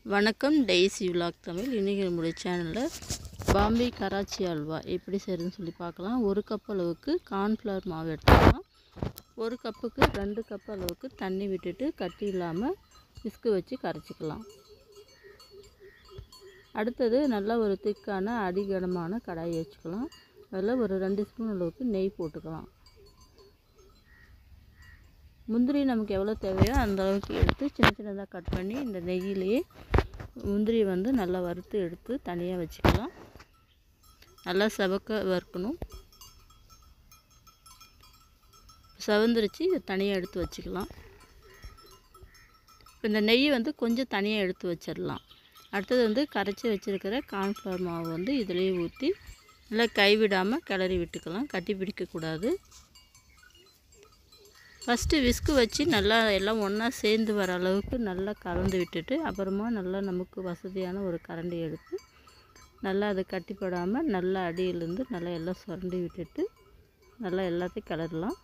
வணக்கம், daisy vlog Tamil. இன்றைக்கி நம்முடைய சேனலில் பாம்பே கராச்சி அல்வா எப்படி செய்கிறதுன்னு சொல்லி பார்க்கலாம். 1 கப் அளவுக்கு கார்ன்ஃப்ளவர் மாவு எடுத்துக்கலாம். 1 கப்புக்கு 2 கப் அளவுக்கு தண்ணி விட்டுட்டு கட்டி இல்லாமல் விஸ்கு வச்சு கரைச்சிக்கலாம். அடுத்தது நல்லா ஒரு திக்கான அடிகனமான கடாயை வச்சுக்கலாம். அதில் ஒரு 2 ஸ்பூன் அளவுக்கு நெய் போட்டுக்கலாம். முந்திரி நமக்கு எவ்வளோ தேவையோ அந்த அளவுக்கு எடுத்து சின்ன சின்னதாக கட் பண்ணி இந்த நெய்யிலேயே முந்திரி நல்லா வறுத்து எடுத்து தனியாக வச்சுக்கலாம். நல்லா செவக்க வறுக்கணும். செவந்துருச்சு, இதை தனியாக எடுத்து வச்சுக்கலாம். இப்போ இந்த நெய் கொஞ்சம் தனியாக எடுத்து வச்சிடலாம். அடுத்தது கரைச்சி வச்சுருக்கிற கார்ன்ஃப்ளவர் மாவு இதிலேயே ஊற்றி நல்லா கைவிடாமல் கிளறி விட்டுக்கலாம். கட்டி பிடிக்கக்கூடாது. ஃபஸ்ட்டு விஸ்கு வச்சு நல்லா எல்லாம் ஒன்றா சேர்ந்து வர அளவுக்கு நல்லா கலந்து விட்டுட்டு அப்புறமா நல்லா நமக்கு வசதியான ஒரு கரண்டி எடுத்து நல்லா அதை கட்டிப்படாமல் நல்லா அடியிலேருந்து நல்லா எல்லாம் சுரண்டி விட்டுட்டு நல்லா எல்லாத்தையும் கிளறலாம்.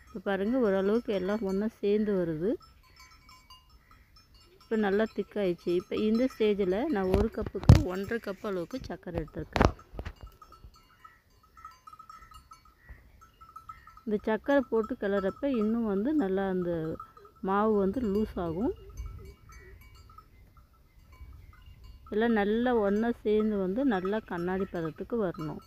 இப்போ பாருங்கள், ஓரளவுக்கு எல்லாம் ஒன்றா சேர்ந்து வருது. இப்போ நல்லா திக்காயிடுச்சு. இப்போ இந்த ஸ்டேஜில் நான் 1 கப்புக்கு 1.5 கப் அளவுக்கு சர்க்கரை எடுத்துருக்கேன். இந்த சர்க்கரை போட்டு கிளறப்ப இன்னும் நல்லா அந்த மாவு லூஸ் ஆகும். எல்லாம் நல்லா ஒன்றா சேர்ந்து நல்லா கண்ணாடி பதத்துக்கு வரணும்.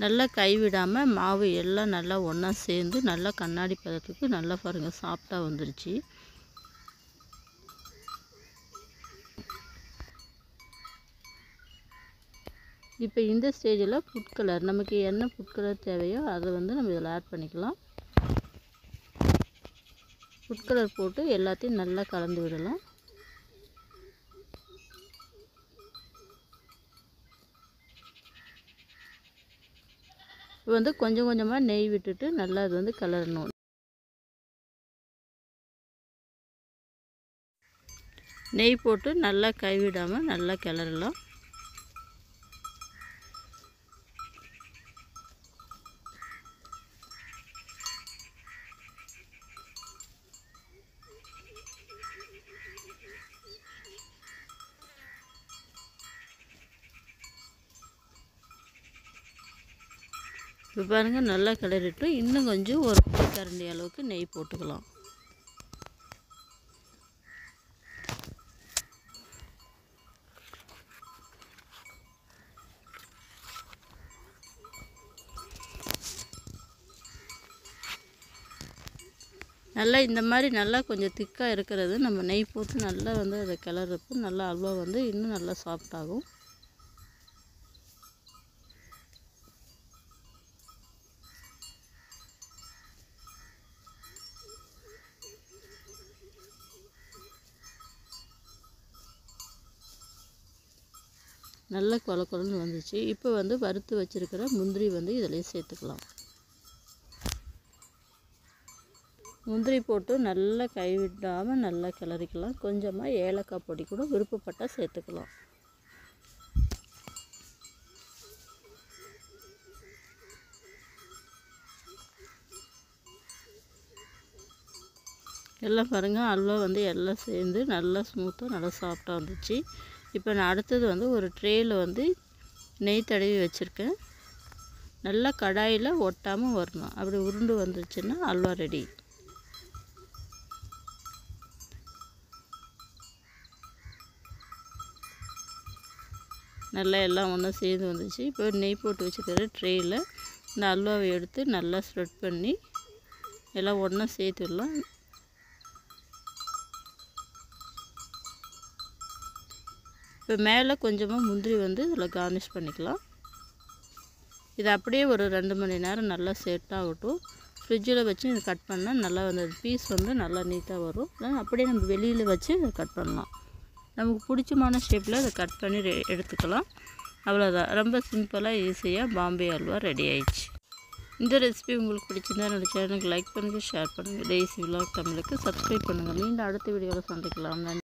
நல்லா கைவிடாமல் மாவு எல்லாம் நல்லா ஒன்றா சேர்ந்து நல்லா கண்ணாடி பதத்துக்கு நல்லா பாருங்கள், சாஃப்டாக வந்துருச்சு. இப்போ இந்த ஸ்டேஜில் ஃபுட் கலர், நமக்கு என்ன ஃபுட் கலர் தேவையோ அதை நம்ம இதில் ஆட் பண்ணிக்கலாம். ஃபுட் கலர் போட்டு எல்லாத்தையும் நல்லா கலந்து விடலாம். இப்போ கொஞ்சம் கொஞ்சமாக நெய் விட்டுட்டு நல்லா அது கிளறணும். நெய் போட்டு நல்லா கைவிடாமல் நல்லா கிளறலாம். இப்போ பாருங்கள், நல்லா கிளறிட்டு இன்னும் கொஞ்சம் ஒரு கரண்டி அளவுக்கு நெய் போட்டுக்கலாம். நல்லா இந்த மாதிரி நல்லா கொஞ்சம் திக்காக இருக்கிறது நம்ம நெய் போட்டு நல்லா அதை கிளறப்போ நல்லா அல்வா இன்னும் நல்லா சாஃப்டாகும். நல்லா கொல கொலன்னு வந்துச்சு. இப்போ வறுத்து வச்சுருக்கிற முந்திரி இதிலே சேர்த்துக்கலாம். முந்திரி போட்டு நல்லா கைவிடாமல் நல்லா கிளறிக்கலாம். கொஞ்சமாக ஏலக்காய் பொடி கூட விருப்பப்பட்டால் சேர்த்துக்கலாம். எல்லாம் பாருங்கள், அல்வா எல்லாம் சேர்ந்து நல்லா ஸ்மூத்தாக நல்லா சாஃப்டாக வந்துச்சு. இப்போ நான் அடுத்தது ஒரு ட்ரேயில் நெய் தடவி வச்சுருக்கேன். நல்லா கடாயில் ஒட்டாமல் வரணும். அப்படி உருண்டு வந்துருச்சுன்னா அல்வா ரெடி. நல்லா எல்லாம் ஒன்றா சேர்ந்து வந்துச்சு. இப்போ நெய் போட்டு வச்சுக்கிற ட்ரேயில் இந்த அல்வாவை எடுத்து நல்லா ஸ்ப்ரெட் பண்ணி எல்லாம் ஒன்றா சேர்த்துடலாம். இப்போ மேலே கொஞ்சமாக முந்திரி இதில் கார்னிஷ் பண்ணிக்கலாம். இது அப்படியே ஒரு 2 மணி நேரம் நல்லா செட் ஆகட்டும். ஃப்ரிட்ஜில் வச்சு இதை கட் பண்ணால் நல்லா பீஸ் நல்லா நீட்டாக வரும். அப்படியே நம்ம வெளியில் வச்சு இதை கட் பண்ணலாம். நமக்கு பிடிச்சமான ஷேப்பில் அதை கட் பண்ணி எடுத்துக்கலாம். அவ்வளோதான். ரொம்ப சிம்பிளாக ஈஸியாக பாம்பே அல்வா ரெடி ஆயிடுச்சு. இந்த ரெசிபி உங்களுக்கு பிடிச்சிருந்தா என்னோடய சேனலுக்கு லைக் பண்ணுங்கள், ஷேர் பண்ணுங்கள். டெய்ஸி விலாக் தமிழுக்கு சப்ஸ்கிரைப் பண்ணுங்கள். மீண்டும் அடுத்த வீடியோவில் சந்திக்கலாம். நன்றி.